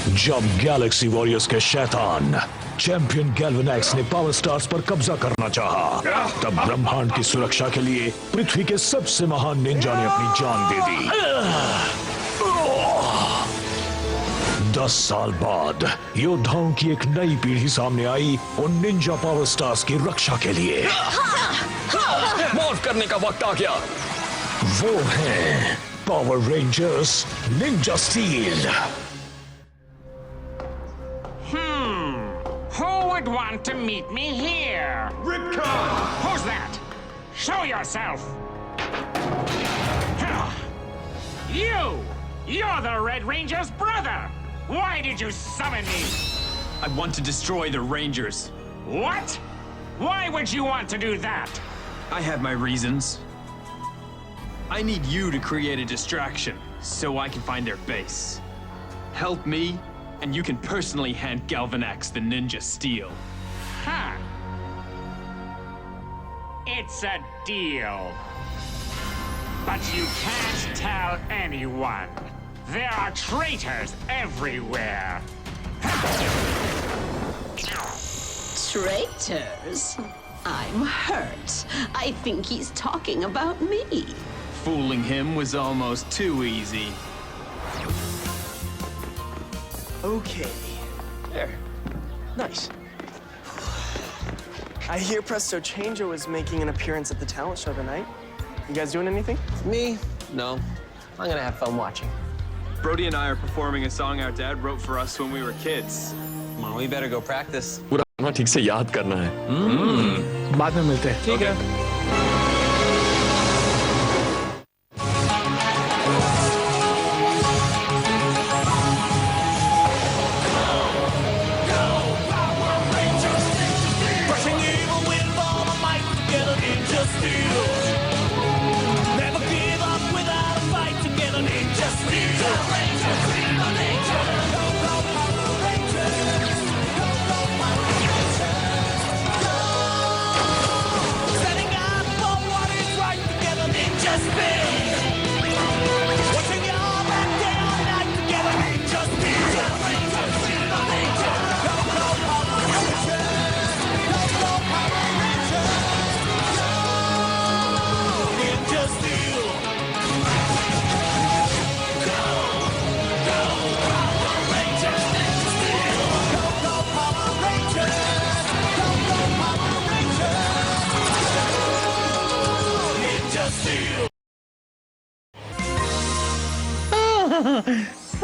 जब Galaxy warriors के शैतान चैंपियन गैल्वेनैक्स ने पावर स्टार्स पर कब्जा करना चाहा, तब ब्रह्मांड की सुरक्षा के लिए पृथ्वी के सबसे महान निंजा ने अपनी जान दे दी। 10 साल बाद योद्धाओं की एक नई पीढ़ी सामने आई उन निंजा पावर स्टार्स की रक्षा के लिए। मॉर्फ करने का वक्त आ गया। वो हैं power rangers Ninja steel. Who would want to meet me here? Ripcon! Who's that? Show yourself! You! You're the Red Ranger's brother! Why did you summon me? I want to destroy the Rangers. What? Why would you want to do that? I have my reasons. I need you to create a distraction so I can find their base. Help me, and you can personally hand Galvanax the Ninja Steel. Huh. It's a deal. But you can't tell anyone. There are traitors everywhere. Traitors? I'm hurt. I think he's talking about me. Fooling him was almost too easy. Okay. There. Nice. I hear Presto Changeo is making an appearance at the talent show tonight. You guys doing anything? Me? No. I'm gonna have fun watching. Brody and I are performing a song our dad wrote for us when we were kids. Mom, we better go practice. पूरा ठीक से याद करना है। बाद में मिलते हैं। ठीक है।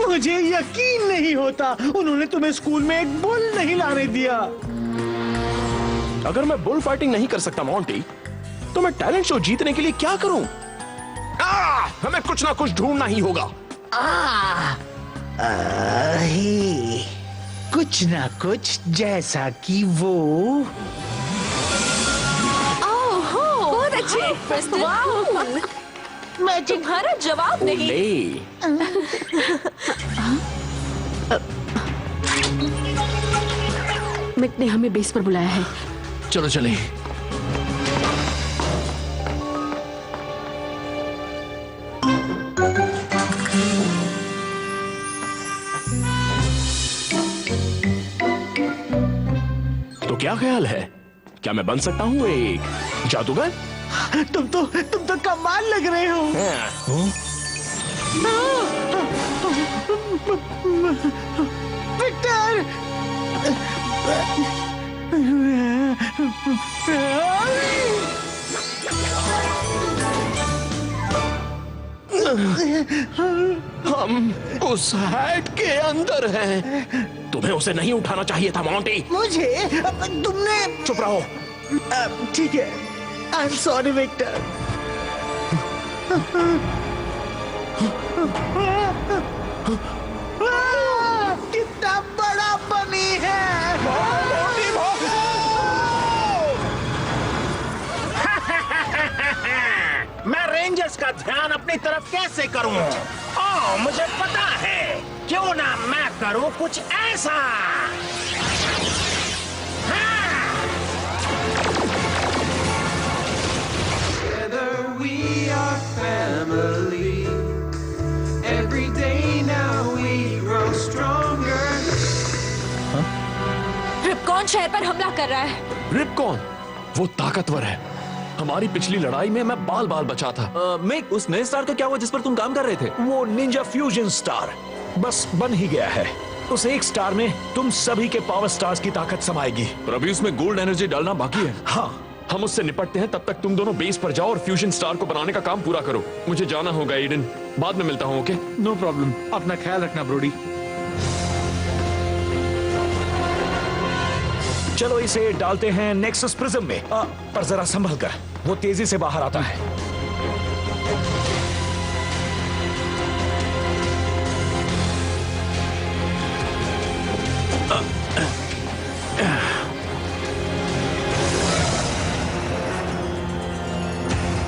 मुझे यकीन नहीं होता उन्होंने तुम्हें स्कूल में एक बुल नहीं लाने दिया। अगर मैं बुल फाइटिंग नहीं कर सकता मॉन्टी, तो मैं टैलेंट शो जीतने के लिए क्या करूं? हमें कुछ ना कुछ ढूंढना ही होगा। कुछ ना कुछ जैसा कि वो। बहुत अच्छे प्रेस्टन। मैं तुम्हारा जवाब नहीं। मिक ने हमें बेस पर बुलाया है। चलो चले। तो क्या ख्याल है, क्या मैं बन सकता हूँ एक जादूगर? तुम तो कमाल लग रहे हो। विक्टर! हम उस हैट के अंदर हैं। तुम्हें उसे नहीं उठाना चाहिए था मॉन्टी। मुझे? तुमने? चुप रहो। ठीक है। I'm sorry, Victor. कितना बड़ा बनी है। मैं रेंजर्स का ध्यान अपनी तरफ कैसे करूं? ओह, मुझे पता है। क्यों ना मैं करूं कुछ ऐसा। We are family. Every day now we grow stronger. शहर पर हमला कर रहा है। रिपकॉन, वो ताकतवर है। हमारी पिछली लड़ाई में मैं बाल बाल बचा था। मिक, उस नए स्टार का क्या हुआ जिस पर तुम काम कर रहे थे? वो निंजा फ्यूजन स्टार बस बन ही गया है। उस एक स्टार में तुम सभी के पावर स्टार्स की ताकत समाएगी। पर अभी उसमें गोल्ड एनर्जी डालना बाकी है। हाँ, हम उससे निपटते हैं, तब तक तुम दोनों बेस पर जाओ और फ्यूजन स्टार को बनाने का काम पूरा करो। मुझे जाना होगा एडन, बाद में मिलता हूँ। ओके? नो प्रॉब्लम, अपना ख्याल रखना ब्रोडी। चलो इसे डालते हैं नेक्सस प्रिज्म में। पर जरा संभल कर, वो तेजी से बाहर आता है।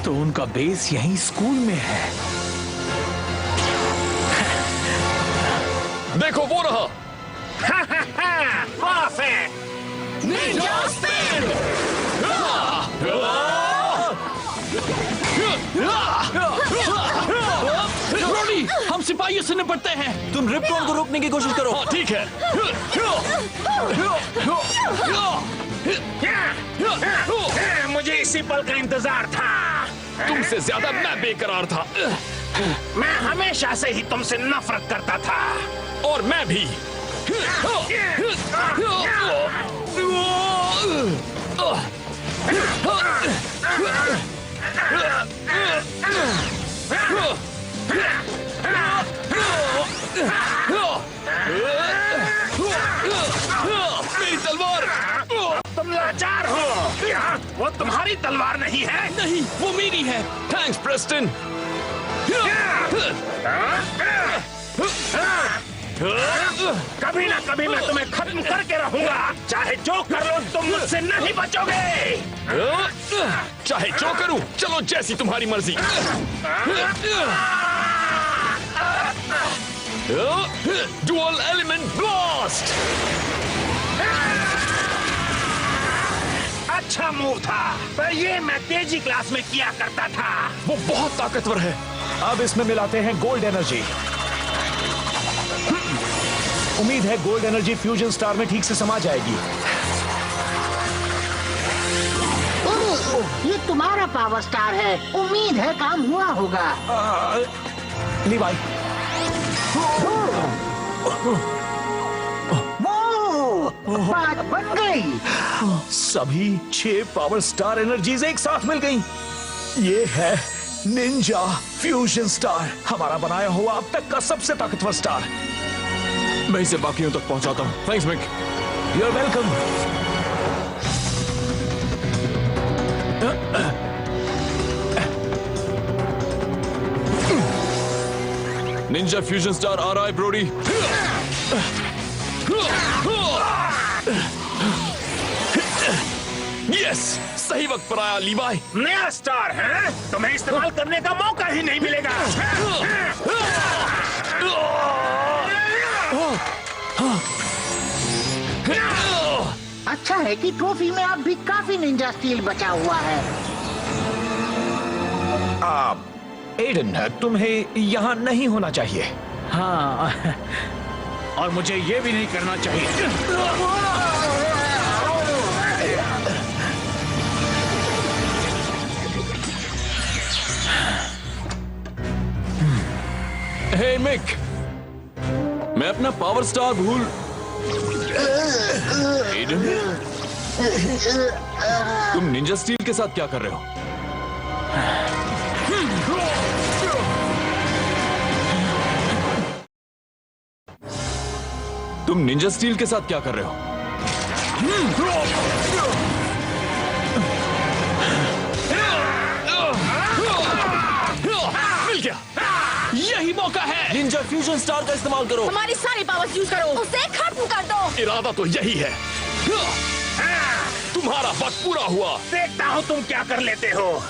तो उनका बेस यहीं स्कूल में है। देखो वो रहा। परफेक्ट। Ninja spin! ब्रोडी, हम सिपाहियों से निपटते हैं। तुम रिपकॉन को रोकने की कोशिश करो। हाँ, ठीक है। मुझे इसी पल का इंतजार था। तुमसे ज्यादा मैं बेकरार था। मैं हमेशा से ही तुमसे नफरत करता था। और मैं भी। मेरी तलवार! तुम लाचार हो। वो तुम्हारी तलवार नहीं है। नहीं, वो मेरी है। Thanks Preston. कभी ना कभी मैं तुम्हें खत्म करके रहूंगा। चाहे जो कर लो, तुम मुझसे नहीं बचोगे। चाहे जो करूं, चलो जैसी तुम्हारी मर्जी। Dual element blast! अच्छा मूव था, पर ये मैं तेजी क्लास में किया करता था। वो बहुत ताकतवर है। अब इसमें मिलाते हैं गोल्ड एनर्जी। उम्मीद है गोल्ड एनर्जी फ्यूजन स्टार में ठीक से समा जाएगी। ये तुम्हारा पावर स्टार है। उम्मीद है काम हुआ होगा। लीवाई, बात बन गई। सभी 6 पावर स्टार एनर्जीज एक साथ मिल गईं। ये है निंजा फ्यूजन स्टार, हमारा बनाया हुआ अब तक का सबसे ताकतवर स्टार। मैं इसे बाकियों तक पहुंचाता हूँ। Thanks Mick. You are welcome. Ninja fusion star आ रहा है ब्रोडी। यस, सही वक्त पर आया लीवाई। नया स्टार है, तुम्हें इस्तेमाल करने का मौका ही नहीं मिलेगा। अच्छा है कि ट्रॉफी में अब भी काफी निंजा स्टील बचा हुआ है। एडन, तुम्हें यहाँ नहीं होना चाहिए। हाँ, और मुझे ये भी नहीं करना चाहिए। हे मिक, मैं अपना पावर स्टार भूल। एडन, तुम निंजा स्टील के साथ क्या कर रहे हो? तुम निंजा स्टील के साथ क्या कर रहे हो? मिल गया, यही मौका है। निंजा फ्यूजन स्टार का इस्तेमाल करो। हमारी सारी पावर्स यूज करो, उसे खत्म कर दो। इरादा तो यही है। तुम्हारा वक्त पूरा हुआ। देखता हूँ तुम क्या कर लेते हो।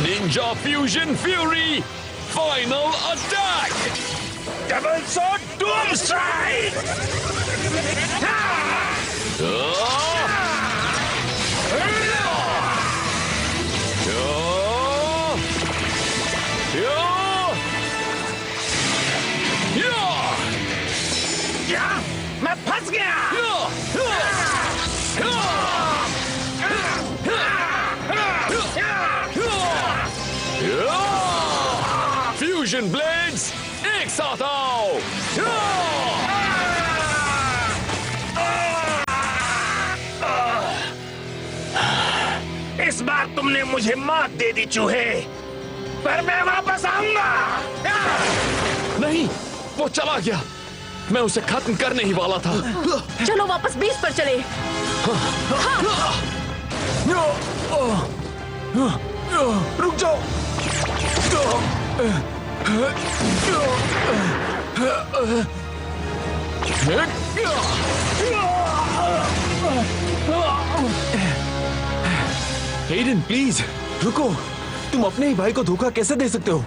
Ninja fusion fury final attack. Double shot Doom strike. Fusion blades एक साथ आओ। इस बार तुमने मुझे मात दे दी चूहे, पर मैं वापस आऊंगा। नहीं, वो चला गया। मैं उसे खत्म करने ही वाला था। चलो वापस बेस पर चले। रुक जाओ। एडन प्लीज रुको। तुम अपने ही भाई को धोखा कैसे दे सकते हो?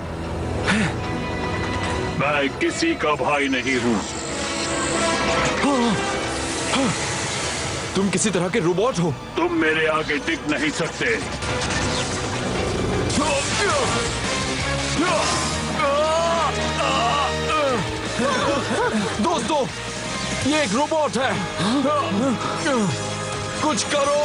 मैं किसी का भाई नहीं हूँ। तुम किसी तरह के रोबोट हो। तुम मेरे आगे टिक नहीं सकते। दोस्तों, ये एक रोबोट है। कुछ करो।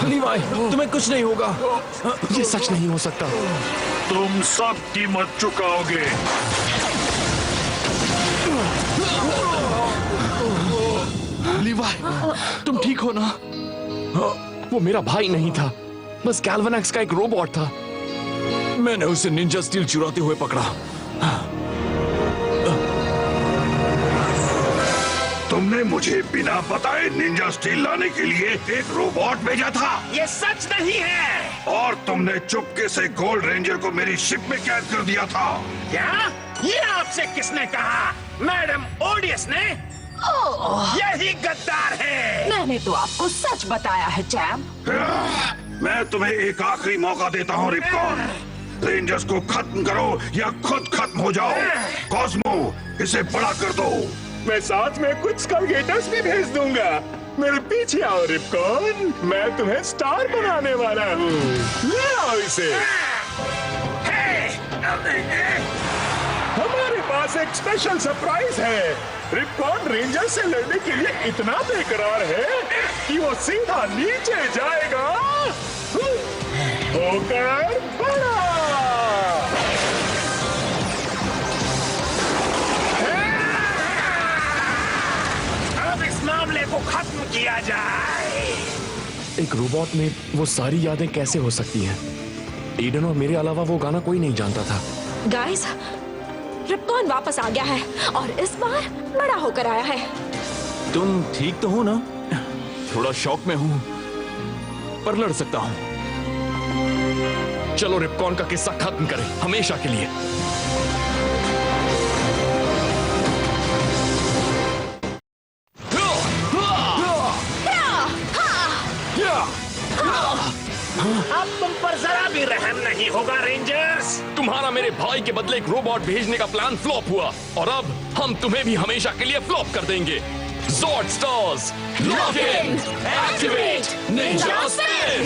लीवाई, तुम्हें कुछ नहीं होगा। ये सच नहीं हो सकता। तुम सब कीमत चुकाओगे। लीवाई, तुम ठीक हो ना? वो मेरा भाई नहीं था, बस गैल्वेनैक्स का एक रोबोट था। मैंने उसे निंजा स्टील चुराते हुए पकड़ा। तुमने मुझे बिना बताए निंजा स्टील लाने के लिए एक रोबोट भेजा था। ये सच नहीं है। और तुमने चुपके से गोल्ड रेंजर को मेरी शिप में कैद कर दिया था। क्या? ये आपसे किसने कहा? मैडम ओडियस ने? यही गद्दार है। मैंने तो आपको सच बताया है चैम्प। मैं तुम्हें एक आखिरी मौका देता हूँ रिपकॉन। रेंजर्स को खत्म करो या खुद खत्म हो जाओ। कॉस्मो, इसे बड़ा कर दो। मैं साथ में कुछ स्कलगेटर्स भी भेज दूंगा। मेरे पीछे आओ रिपकॉन, मैं तुम्हें स्टार बनाने वाला हूँ। ले आओ इसे। हमारे पास एक स्पेशल सरप्राइज है। रिपकॉन रेंजर से लड़ने के लिए इतना बेकरार है कि वो सीधा नीचे जाएगा होकर बड़ा। अब इस मामले को खत्म किया जाए। एक रोबोट में वो सारी यादें कैसे हो सकती हैं? ईडन और मेरे अलावा वो गाना कोई नहीं जानता था। गाइस, रिपकॉन वापस आ गया है और इस बार बड़ा होकर आया है। तुम ठीक तो हो ना? थोड़ा शौक में हूं, पर लड़ सकता हूं। चलो रिपकॉन का किस्सा खत्म करें, हमेशा के लिए। अब तुम पर जरा भी रहम नहीं होगा रेंजर्स। तुम्हारा मेरे भाई के बदले एक रोबोट भेजने का प्लान फ्लॉप हुआ और अब हम तुम्हें भी हमेशा के लिए फ्लॉप कर देंगे। Zord Stars, lock in, activate, Ninja Spin,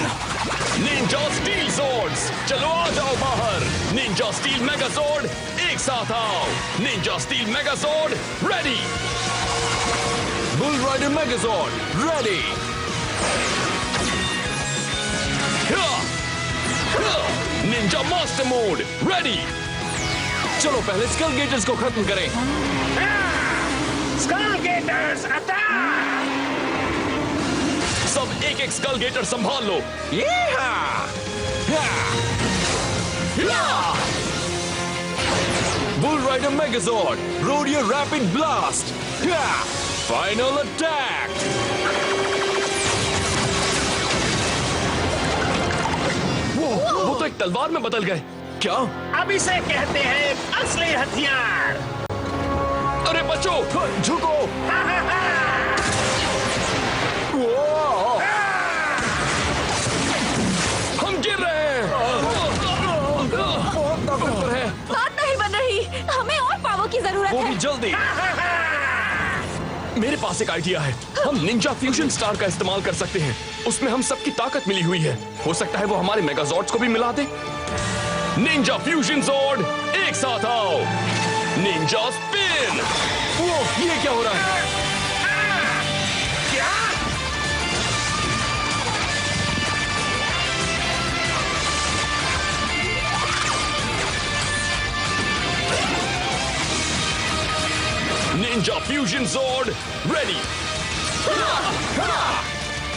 Ninja Steel Zords, चलो आ जाओ बाहर। Ninja Steel Megazord, एक साथ आओ। Ninja Steel Megazord, ready. Bull Rider Megazord, ready. Ninja Master Mode, ready. चलो पहले स्कल गेटर्स को खत्म करें। Skullgators attack! सब एक एक स्कल गेटर संभाल लो। Bull rider megazord, rodeo rapid blast, final attack. वो तो एक तलवार में बदल गए। क्या? अब इसे कहते हैं असली हथियार। अरे बच्चों, झुको। हम गिर रहे हैं। बहुत ताकतवर है। बात नहीं बन रही, हमें और पावर की जरूरत वो है। भी जल्दी। मेरे पास एक आइडिया है। हम निंजा फ्यूजन स्टार का इस्तेमाल कर सकते हैं। उसमें हम सबकी ताकत मिली हुई है। हो सकता है वो हमारे मेगाजॉर्ड्स को भी मिला दे। निंजा फ्यूजन जॉर्ड, एक साथ आओ। Ninja spin. ड्रैगन। वो ये क्या हो रहा है? क्या? Ninja fusion zord ready.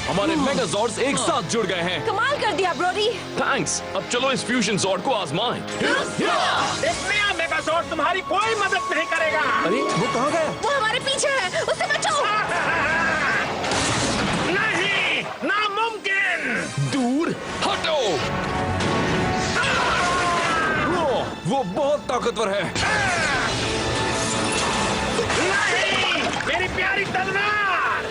हमारे मेगाज़ॉर्ड्स एक साथ जुड़ गए हैं। कमाल कर दिया ब्रोडी। थैंक्स। अब चलो इस फ्यूजन ज़ॉर्ड को आजमाएं। एक नया मेगाज़ॉर्ड तुम्हारी कोई मदद नहीं करेगा। अरे वो कहाँ गया? वो हमारे पीछे है, उससे बचो। नहीं, नामुमकिन। दूर हटो। वो बहुत ताकतवर है। नहीं, मेरी प्यारी तलवार।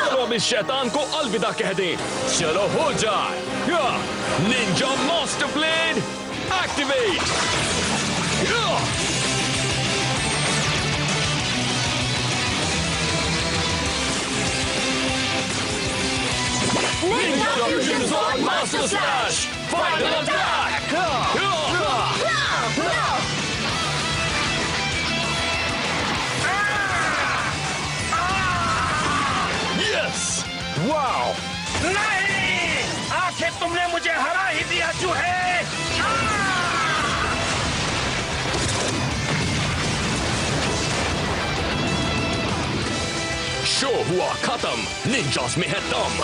तो अब इस शैतान को अलविदा कह दें। चलो हो जाए। Ninja master blade activate. Ninja fusion zord master slash final attack. Yes. Wow! नहीं! आखिर तुमने मुझे हरा ही दिया चूहे! शो हुआ खत्म। निंजास में है दम।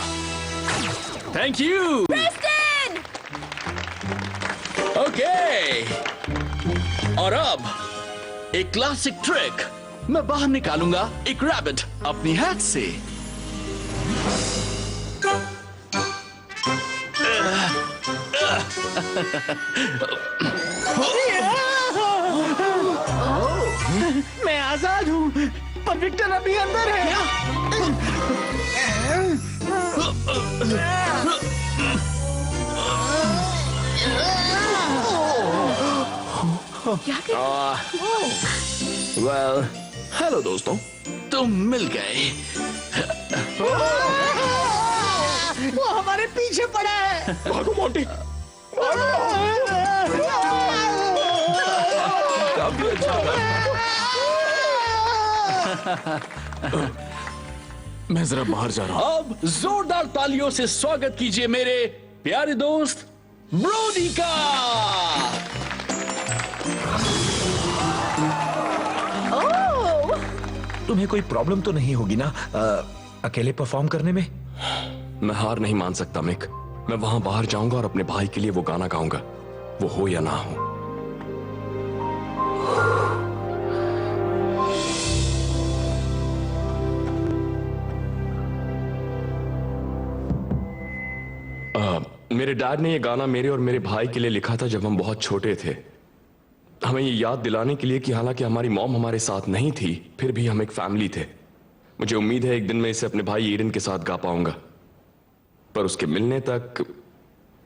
Thank you. प्रेस्टन! ओके, और अब एक क्लासिक ट्रिक। मैं बाहर निकालूंगा एक रैबिट अपनी हैट से। मैं आजाद हूँ, पर विक्टर अभी अंदर है। क्या कर? वेल, हेलो दोस्तों, तुम मिल गए। वो हमारे पीछे पड़ा है। भागो मोंटी। काफी अच्छा था। मैं जरा बाहर जा रहा हूँ। अब जोरदार तालियों से स्वागत कीजिए मेरे प्यारे दोस्त ब्रोडी का। तुम्हें कोई प्रॉब्लम तो नहीं होगी ना अकेले परफॉर्म करने में? मैं हार नहीं मान सकता मिक। मैं वहां बाहर जाऊंगा और अपने भाई के लिए वो गाना गाऊंगा, वो हो या ना हो। मेरे डैड ने ये गाना मेरे और मेरे भाई के लिए लिखा था जब हम बहुत छोटे थे। हमें ये याद दिलाने के लिए कि हालांकि हमारी मॉम हमारे साथ नहीं थी, फिर भी हम एक फैमिली थे। मुझे उम्मीद है एक दिन मैं इसे अपने भाई ईडन के साथ गा पाऊंगा, पर उसके मिलने तक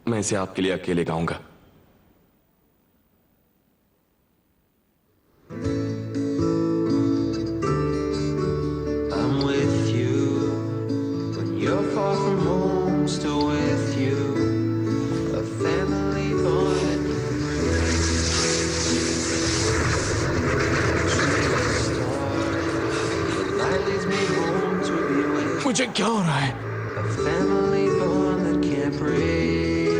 मैं इसे आपके लिए अकेले गाऊंगा। I'm with you when you're far from home, still with you, a family bond that can break. The light leads me home to be with. मुझे क्या हो रहा है? A family bond that can't break.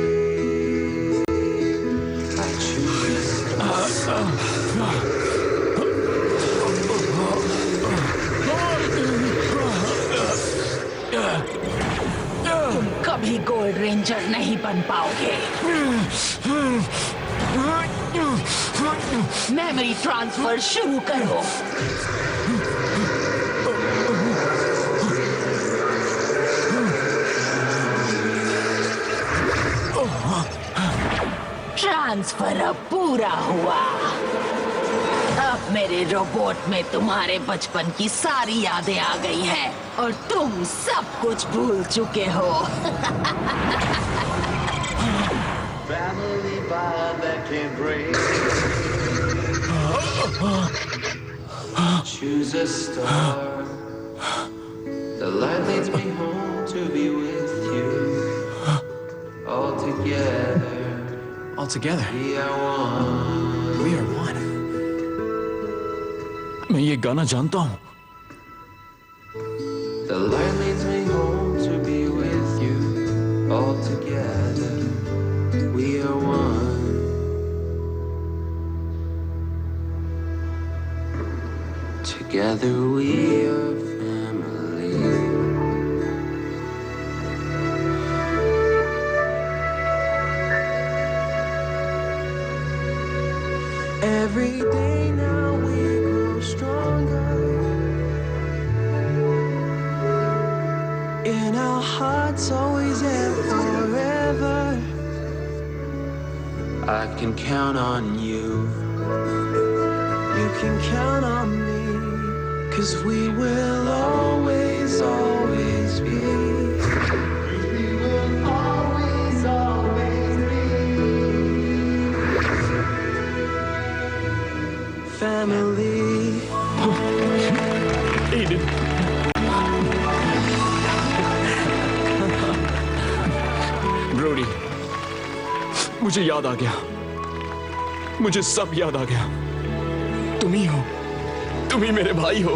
I choose a star. तुम कभी gold ranger नहीं बन पाओगे। मेमोरी ट्रांसफर शुरू करो। ट्रांसफर अब पूरा हुआ। अब मेरे रोबोट में तुम्हारे बचपन की सारी यादें आ गई हैं और तुम सब कुछ भूल चुके हो। Family bond that can't break. Choose a star. The light leads me home to be with you. All together. All together. We are one. We are one. मैं ये गाना जानता हूँ। The light leads me home to be with you. All together, we are one. Together we are family. Every day now we grow stronger. In our hearts, always and forever. I can count on you. You can count on me. 'Cause we will always, always be. We will always, always be. Family. Aiden. Brodie, मुझे याद आ गया। मुझे सब याद आ गया। तुम ही हो। तुम ही मेरे भाई हो।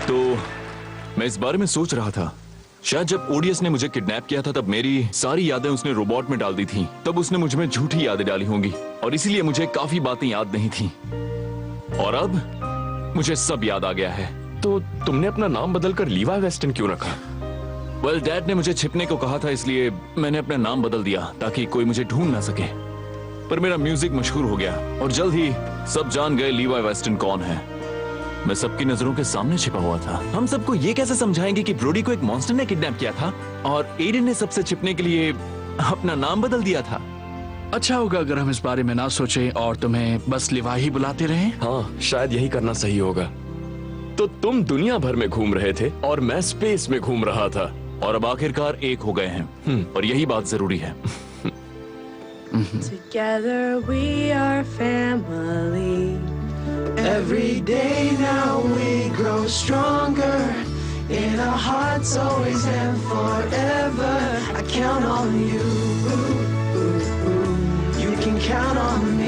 तो मैं इस बारे में सोच रहा था, शायद जब ओडियस ने मुझे किडनैप किया था तब मेरी सारी यादें उसने रोबोट में डाल दी थी। तब उसने मुझ में झूठी यादें डाली होंगी और इसीलिए मुझे काफी बातें याद नहीं थी। और अब मुझे सब याद आ गया है। तो तुमने अपना नाम बदलकर लीवाई वेस्टन क्यों रखा? वेल, डैड ने मुझे छिपने को कहा था, इसलिए मैंने अपना नाम बदल दिया ताकि कोई मुझे ढूंढ ना सके। पर मेरा म्यूजिक मशहूर हो गया और जल्द ही सब जान गए लीवाई वेस्टन कौन है। मैं सबकी नजरों के सामने छिपा हुआ था। हम सबको ये कैसे समझाएंगे कि ब्रोडी को एक मॉन्स्टर ने किडनैप किया था और एडन ने सबसे छिपने के लिए अपना नाम बदल दिया था? अच्छा होगा अगर हम इस बारे में ना सोचें और तुम्हें बस लिवाई ही बुलाते रहें। हाँ, शायद यही करना सही होगा। तो तुम दुनिया भर में घूम रहे थे और मैं स्पेस में घूम रहा था और अब आखिरकार एक हो गए हैं और यही बात जरूरी है। Together we are family. Every day now we grow stronger. In our hearts always and forever. I count on you. You can count on me.